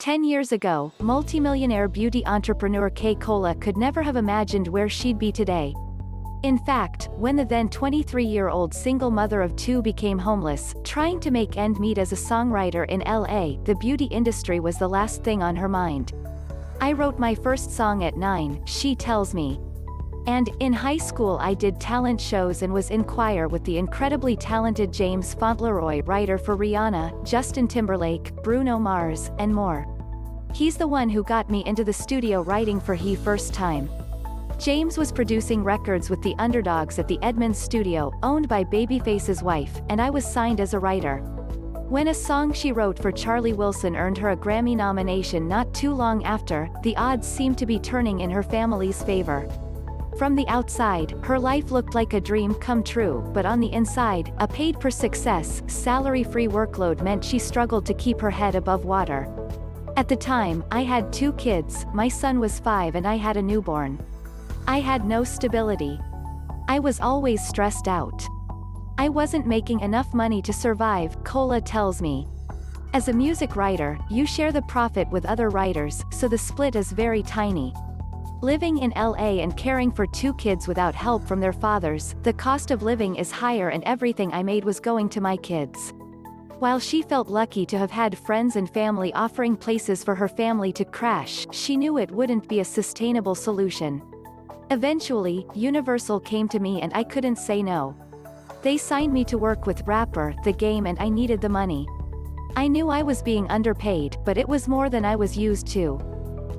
10 years ago, multimillionaire beauty entrepreneur Kay Cola could never have imagined where she'd be today. In fact, when the then 23-year-old single mother of two became homeless, trying to make ends meet as a songwriter in LA, the beauty industry was the last thing on her mind. "I wrote my first song at 9, she tells me. And, in high school I did talent shows and was in choir with the incredibly talented James Fauntleroy, writer for Rihanna, Justin Timberlake, Bruno Mars, and more. He's the one who got me into the studio writing for he first time. James was producing records with the Underdogs at the Edmonds Studio, owned by Babyface's wife, and I was signed as a writer. When a song she wrote for Charlie Wilson earned her a Grammy nomination not too long after, the odds seemed to be turning in her family's favor. From the outside, her life looked like a dream come true, but on the inside, a paid-per-success, salary-free workload meant she struggled to keep her head above water. At the time, I had 2 kids, my son was 5 and I had a newborn. I had no stability. I was always stressed out. I wasn't making enough money to survive, Cola tells me. As a music writer, you share the profit with other writers, so the split is very tiny. Living in LA and caring for 2 kids without help from their fathers, the cost of living is higher and everything I made was going to my kids. While she felt lucky to have had friends and family offering places for her family to crash, she knew it wouldn't be a sustainable solution. Eventually, Universal came to me and I couldn't say no. They signed me to work with rapper The Game and I needed the money. I knew I was being underpaid, but it was more than I was used to.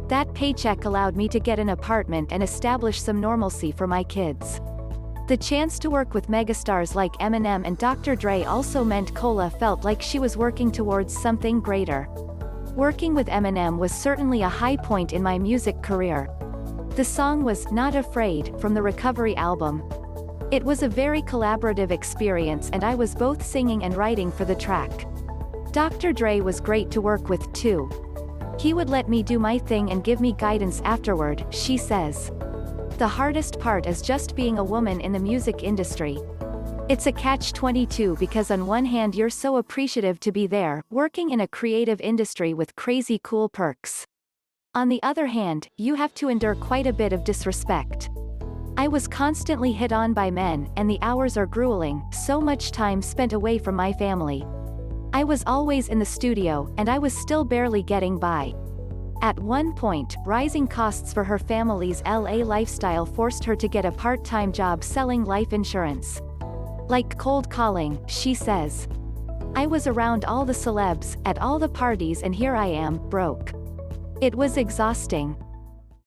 That paycheck allowed me to get an apartment and establish some normalcy for my kids. The chance to work with megastars like Eminem and Dr. Dre also meant Cola felt like she was working towards something greater. Working with Eminem was certainly a high point in my music career. The song was Not Afraid from the Recovery album. It was a very collaborative experience and I was both singing and writing for the track. Dr. Dre was great to work with too. He would let me do my thing and give me guidance afterward, she says. The hardest part is just being a woman in the music industry. It's a catch-22 because on one hand you're so appreciative to be there, working in a creative industry with crazy cool perks. On the other hand, you have to endure quite a bit of disrespect. I was constantly hit on by men, and the hours are grueling, so much time spent away from my family. I was always in the studio, and I was still barely getting by. At one point, rising costs for her family's LA lifestyle forced her to get a part-time job selling life insurance. Like cold calling, she says. I was around all the celebs, at all the parties and here I am, broke. It was exhausting.